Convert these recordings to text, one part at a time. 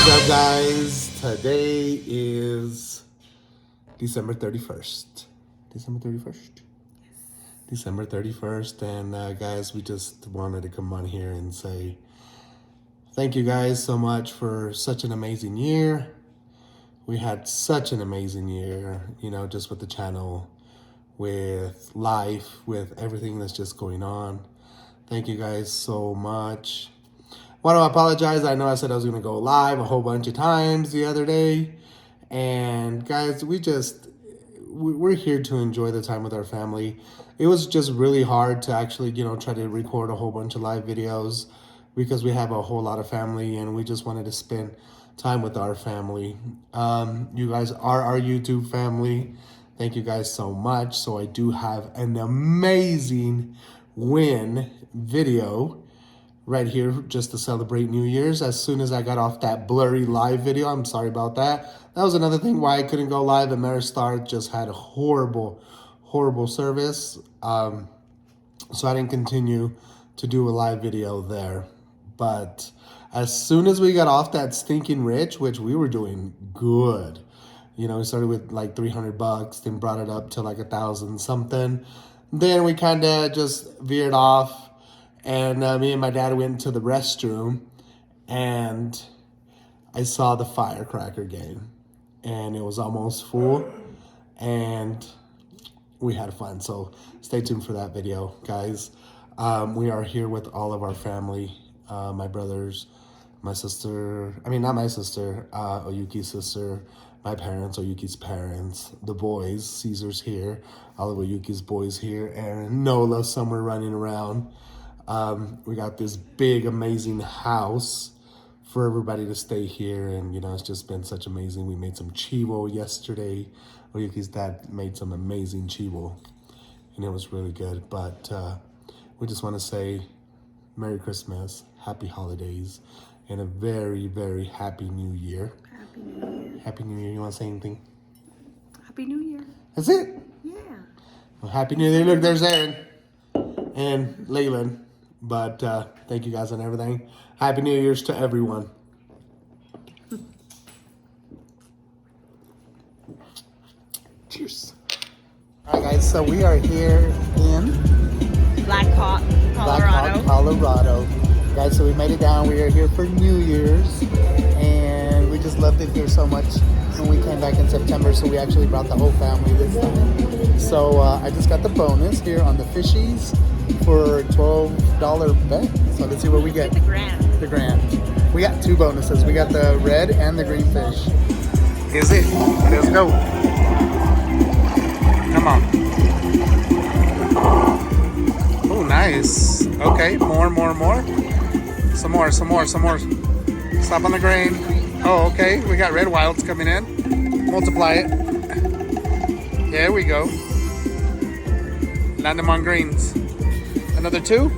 is up, guys? Today is December 31st. December 31st? December 31st. And guys, we just wanted to come on here and say thank you guys so much for such an amazing year. We had such an amazing year, you know, just with the channel, with life, with everything that's just going on. Thank you guys so much. Want to apologize. I know I said I was going to go live a whole bunch of times the other day. And guys, we're here to enjoy the time with our family. It was just really hard to actually, you know, try to record a whole bunch of live videos because we have a whole lot of family and we just wanted to spend time with our family. You guys are our YouTube family. Thank you guys so much. So I do have an amazing win video right here just to celebrate New Year's. As soon as I got off that blurry live video, I'm sorry about that. That was another thing why I couldn't go live. Ameristar just had a horrible service. So I didn't continue to do a live video there. But as soon as we got off that stinking rich, which we were doing good, you know, we started with like $300, then brought it up to like 1,000 something. Then we kind of just veered off. And me and my dad went to the restroom and I saw the firecracker game and it was almost full and we had fun. So stay tuned for that video, guys. We are here with all of our family, my brothers, my sister, not my sister, Oyuki's sister, my parents, Oyuki's parents, the boys, Caesar's here, all of Oyuki's boys here, and Nola somewhere running around. We got this big, amazing house for everybody to stay here. And, you know, it's just been such amazing. We made some chivo yesterday. Oyuki's dad made some amazing chivo and it was really good. But we just want to say Merry Christmas, Happy Holidays, and a very, very Happy New Year. Happy New Year. Happy New Year. You want to say anything? Happy New Year. That's it? Yeah. Well, Happy New Year. Look, there's Aaron and Leyland. But thank you guys and everything. Happy New Year's to everyone. Cheers. All right, guys. So we are here in Blackhawk, Colorado. Colorado. Guys, so we made it down. We are here for New Year's. And we just loved it here so much. And we came back in September, so we actually brought the whole family this time. So I just got the bonus here on the fishies for a $12 bet. So let's see what we get. The grand. The grand. We got two bonuses. We got the red and the green fish. Is it? Let's go. Come on. Oh, nice. Okay, more. Some more. Stop on the grain. Oh, okay. We got red wilds coming in. Multiply it. There we go. Land them on greens. Another two?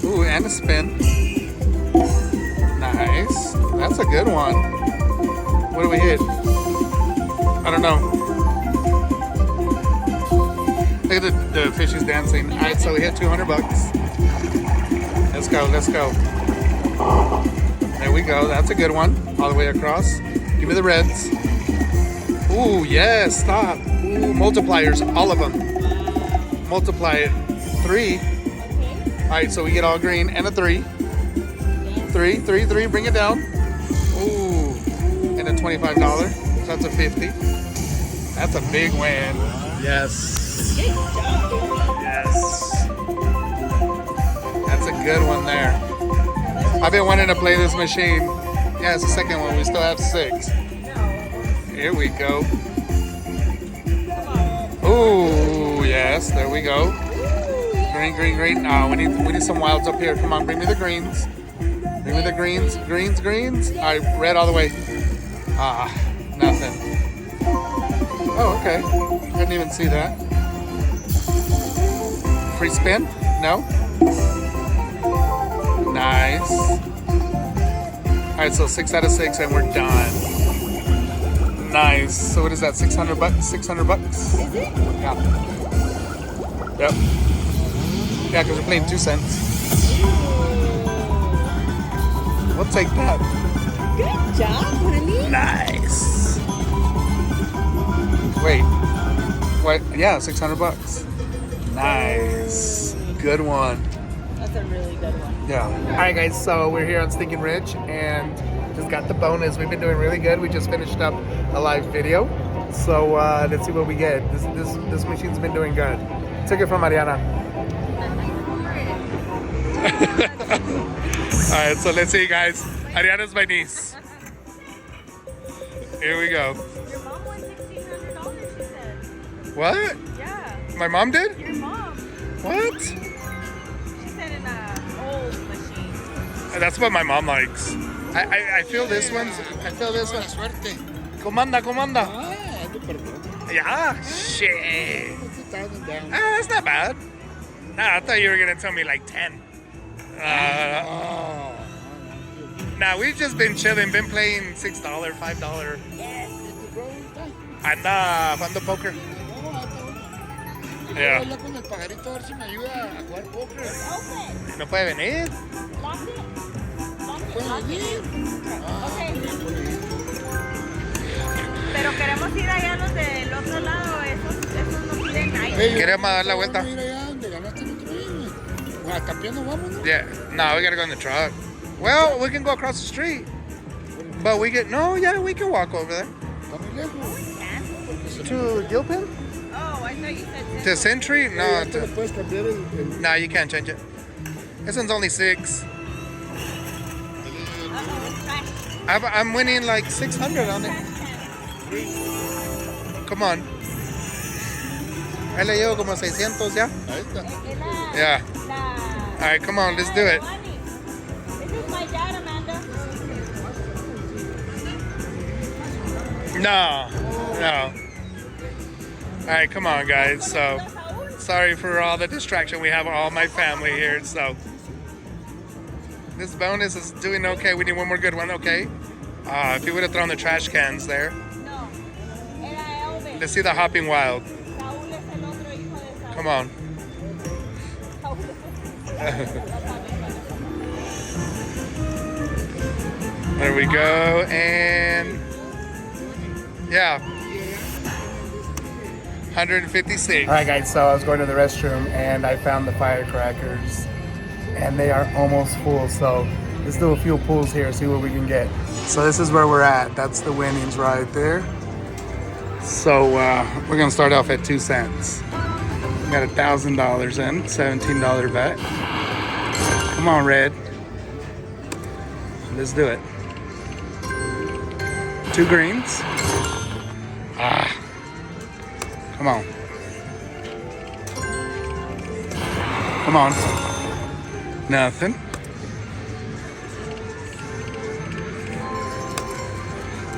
Ooh, and a spin. Nice. That's a good one. What do we hit? I don't know. Look at the fishes dancing. All right, so we hit $200. Let's go. There we go. That's a good one. All the way across. Give me the reds. Ooh, yes. Stop. Ooh, multipliers. All of them. Multiply it. 3. All right, so we get all green and a 3. 3. Bring it down. Ooh, and a $25. So that's a 50. That's a big win. Yes. That's a good one there. I've been wanting to play this machine. Yeah, it's the second one. We still have 6. Here we go. Ooh, yes, there we go. Green. Oh, we need some wilds up here. Come on, bring me the greens. Bring me the greens. Greens. All right, red all the way. Nothing. Oh, okay. I didn't even see that. Free spin? No? Nice. All right, so 6 out of 6 and we're done. Nice. So what is that, $600? $600? Is it? Yeah. Yep. Yeah, because we're playing 2 cents. We'll take that. Good job, honey. Nice. Wait. What? Yeah, $600. Nice. Good one. That's a really good one. Yeah. All right, guys. So we're here on Stinking Rich and just got the bonus. We've been doing really good. We just finished up a live video. So let's see what we get. This machine's been doing good. Took it from Mariana. All right. So let's see, guys. Ariana's my niece. Here we go. Your mom won $1,600, she said. What? Yeah, My mom did? your mom. What? She said in an old machine. That's what my mom likes. I feel this one's. I feel this one's. Suerte. Comanda, comanda. Ah, ando perdón. Yeah. Shit. 50,000 down. That's not bad. Nah, I thought you were gonna tell me like 10. Oh. Nah, we've just been chilling, been playing $6, $5. Anda jugando poker. Voy a hablar con el pajarito a ver si me ayuda a jugar póker. No puede venir. ¿Puede venir? Pero queremos ir allá los del otro lado, esos no piden ahí. Hey, Queremos dar la vuelta. Vamos a ir allá donde ganaste el otro día. A Campeón nos vamos, ¿no? Yeah. No, we gotta go in the truck. Well, we can go across the street. But we can. No, yeah, we can walk over there. Está muy lejos. To Gilpin? Oh, I thought you said To Century? No. Ya te lo puedes cambiar el... No, you can't change it. This one's only 6. I'm winning like 600 on it. Come on. Ahí le llevo como 600 ya. Ahí está. Yeah. All right, come on, let's do it. This is my dad, Amanda. No. All right, come on, guys. So, sorry for all the distraction. We have all my family here, so. This bonus is doing okay. We need one more good one, okay? If you would have thrown the trash cans there. No. Era Elvis. Let's see the Hopping Wild. Saúl es el otro hijo de Saúl. Come on. There we go, and yeah, 156. All right, guys. So I was going to the restroom and I found the firecrackers, and they are almost full. So let's do a few pulls here, see what we can get. So this is where we're at. That's the winnings right there. So we're gonna start off at 2 cents. We got $1,000 in, $17 bet. Come on, Red. Let's do it. 2 greens. Come on. Come on. Nothing.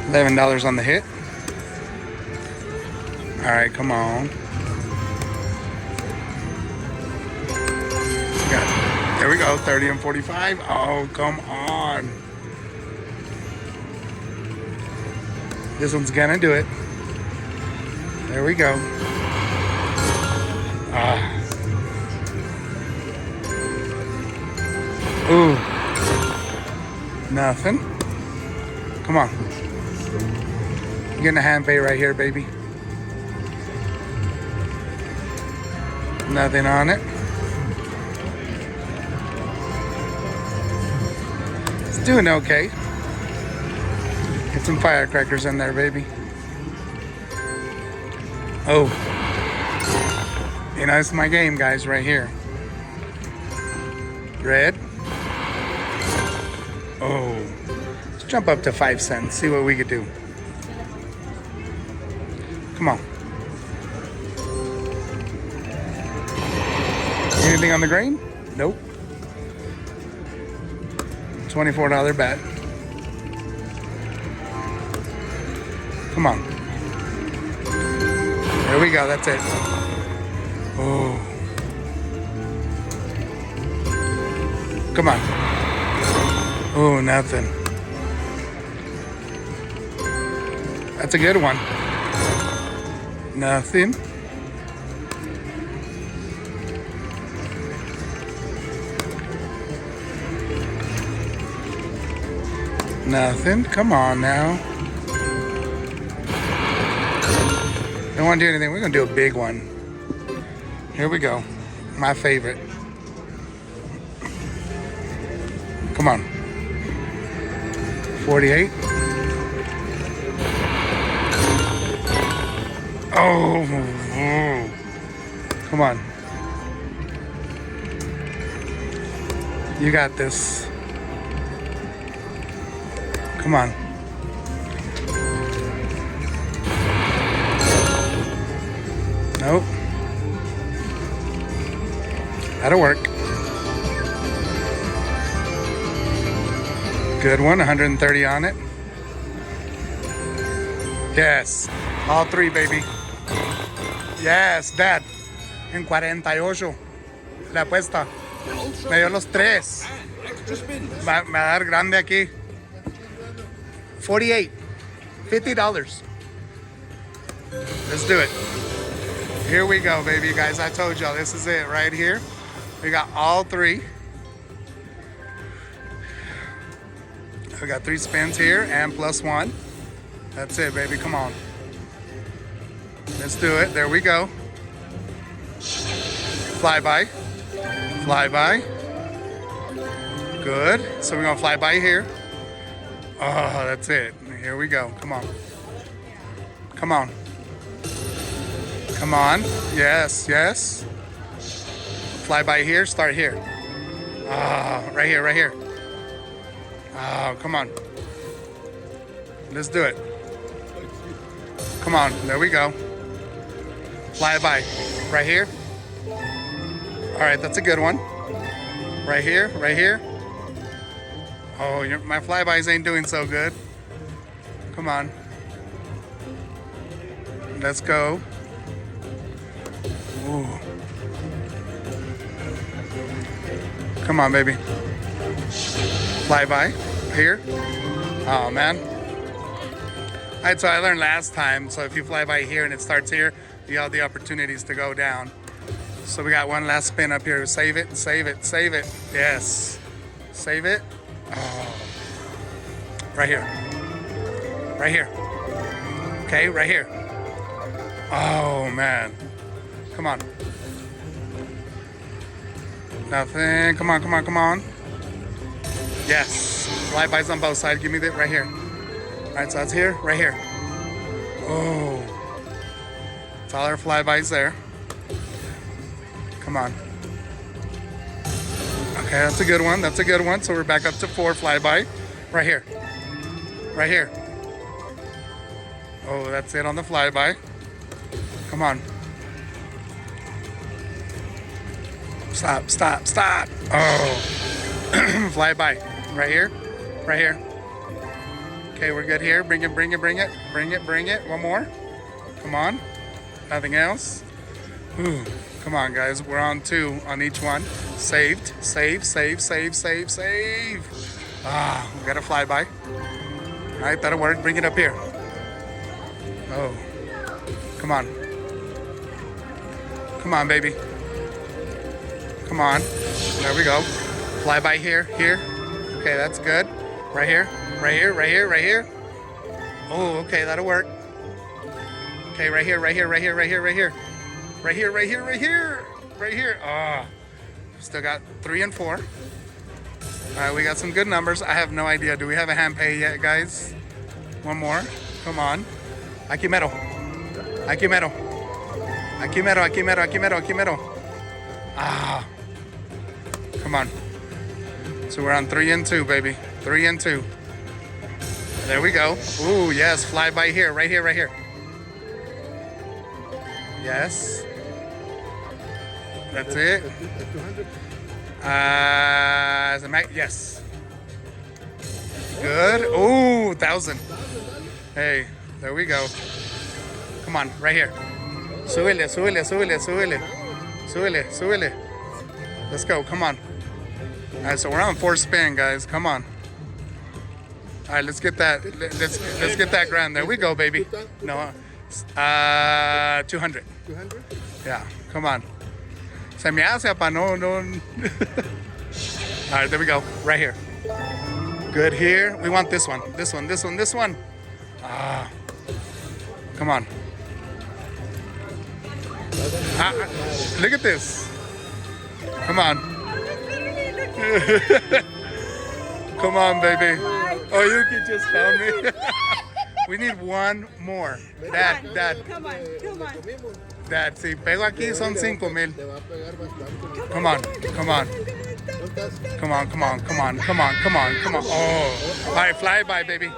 $11 on the hit. All right, come on. There we go, 30 and 45. Oh, come on. This one's gonna do it. There we go. Ooh. Nothing. Come on. You're getting a hand pay right here, baby. Nothing on it. It's doing okay. Get some firecrackers in there, baby. Oh. You know, it's my game, guys, right here. Red. Oh. Let's jump up to 5 cents. See what we could do. Come on. Anything on the green? Nope. $24 bet. Come on. There we go. That's it. Oh. Come on. Oh, nothing. That's a good one. Nothing. Nothing. Come on now. Don't want to do anything. We're going to do a big one. Here we go. My favorite. Come on. 48. Oh. Come on. You got this. Come on. Nope. That'll work. Good one, 130 on it. Yes, all three, baby. Yes, Dad. En 48. La apuesta. Me dio los tres. Me va a dar grande aquí. 48. $50. Let's do it. Here we go, baby, guys. I told y'all this is it right here. We got all three. We got 3 spins here and plus 1. That's it, baby. Come on. Let's do it. There we go. Fly by. Fly by. Good. So we're going to fly by here. Oh, that's it. Here we go. Come on. Come on. Come on. Yes, yes. Fly by here. Start here. Oh, right here, right here. Oh, come on. Let's do it. Come on. There we go. Fly by. Right here. All right, that's a good one. Right here, right here. Oh, my flybys ain't doing so good. Come on. Let's go. Ooh. Come on, baby. Fly by here. Oh, man. All right, so I learned last time. So if you fly by here and it starts here, you have the opportunities to go down. So we got one last spin up here. Save it, save it, save it. Yes. Save it. Oh. Right here. Right here. Okay, right here. Oh, man. Come on. Nothing. Come on, come on, come on. Yes. Flybys on both sides. Give me that right here. All right, so that's here, right here. Oh. It's all our flybys there. Come on. Okay, that's a good one. That's a good one. So we're back up to 4 flyby. Right here. Right here. Oh, that's it on the flyby. Come on. Stop, stop, stop. Oh. Flyby. Right here. Right here. Okay, we're good here. Bring it, bring it, bring it. Bring it, bring it. One more. Come on. Nothing else. Ooh. Come on, guys. We're on 2 on each one. Saved. Save, save, save, save, save. Ah, we got a flyby. All right, that'll work. Bring it up here. Oh. Come on. Come on, baby. Come on. There we go. Flyby here, here. Okay, that's good. Right here, right here, right here, right here. Oh, okay, that'll work. Okay, right here, right here, right here, right here, right here. Right here, right here, right here, right here. Ah, still got 3 and 4. All right, we got some good numbers. I have no idea. Do we have a hand pay yet, guys? One more. Come on. Aquí mero. Aquí mero. Aquí mero, aquí mero, aquí mero, aquí mero. Ah. Come on. So we're on 3 and 2, baby. 3 and 2. There we go. Ooh, yes. Fly by here. Right here, right here. Yes. That's it. Yes. Good. Ooh, 1,000. Hey, there we go. Come on, right here. Súbele, súbele, súbele, súbele. Súbele, súbele. Let's go, come on. All right, so we're on 4 spin, guys. Come on. All right, let's get that. Let's get that grand. There we go, baby. No, 200. 200? Yeah, come on. Se me hace, pa, no. All right, there we go. Right here. Good here. We want this one. This one, this one, this one. Ah. Come on. Look at this. Come on. Come on, baby. Oh, you can just found me. We need one more. Dad. Come on. Dad, si pego aquí son 5,000. Come on. Oh. All right, fly by, baby.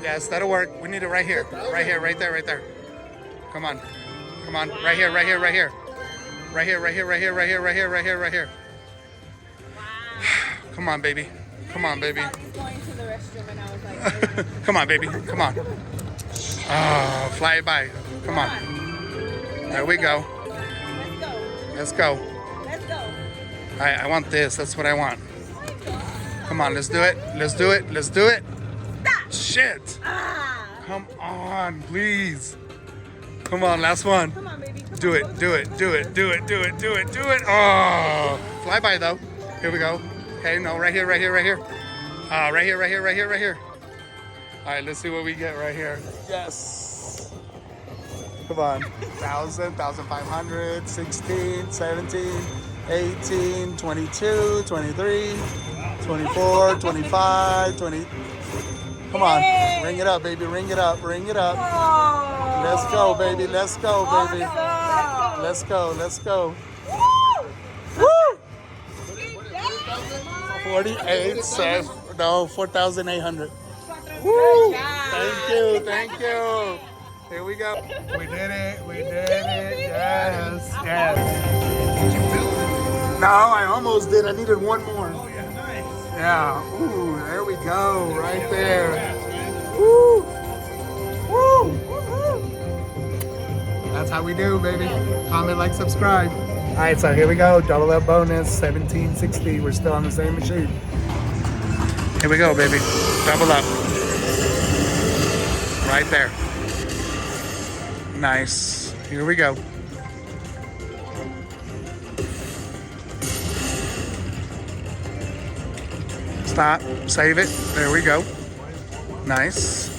Yes, that'll work. We need it right here. Right there. Come on. Right here. Right here. Come on, baby. He's going to the restroom and I was like, Come on, baby. Come on. Oh, fly by. Come on. There we go. Let's go. I want this. That's what I want. Come on, let's do it. Shit. Come on, please. Come on, last one. come on, baby. Do it. Oh, fly by though. Here we go. Okay, no, right here. Right here. All right, let's see what we get right here. Yes. Come on. 1,000, 1,500, 16, 17, 18, 22, 23, 24, 25, 20. Come on. Ring it up, baby. Ring it up. Let's go, baby. Let's go. 48 says no, 4,800. Woo! Thank you. Here we go. We did it. Yes. No, I almost did. I needed one more. Oh, yeah, nice. Yeah. Ooh, there we go. Right there. Woo! That's how we do, baby. Comment, like, subscribe. All right, so here we go. Double up bonus, 1760. We're still on the same machine. Here we go, baby. Double up. Right there. Nice. Here we go. Stop. Save it. There we go. Nice.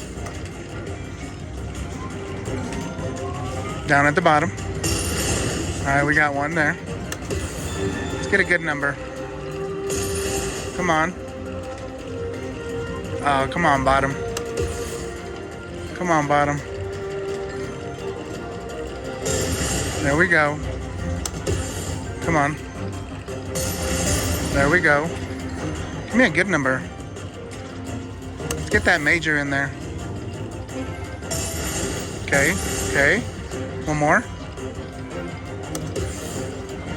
Down at the bottom. All right, we got one there. Let's get a good number. Come on. Oh, come on, bottom. There we go. Come on. There we go. Give me a good number. Let's get that major in there. Okay. One more.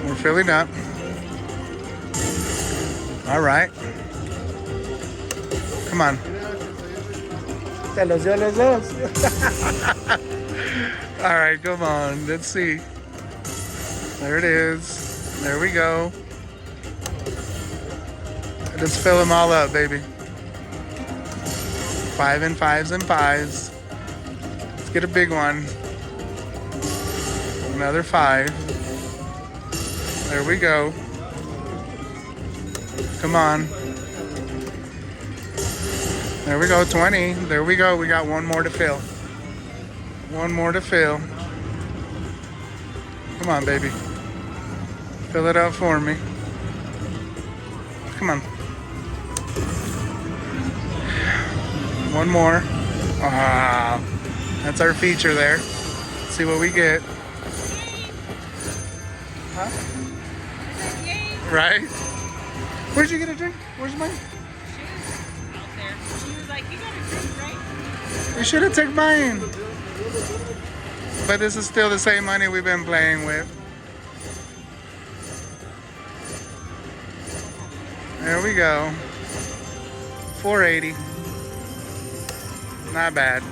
We're filling up. All right. Come on. All right, come on. Let's see. There it is. There we go. Just fill them all up, baby. 5 and 5s and 5s. Let's get a big one. Another 5. There we go. Come on. There we go, 20. There we go. We got one more to fill. Come on, baby. Fill it up for me. Come on. One more. Ah, that's our feature there. Let's see what we get. Huh? Right? Where'd you get a drink? Where's mine? Out there. She was like, you got a drink, right? You should have taken mine. But this is still the same money we've been playing with. There we go. 480. Not bad.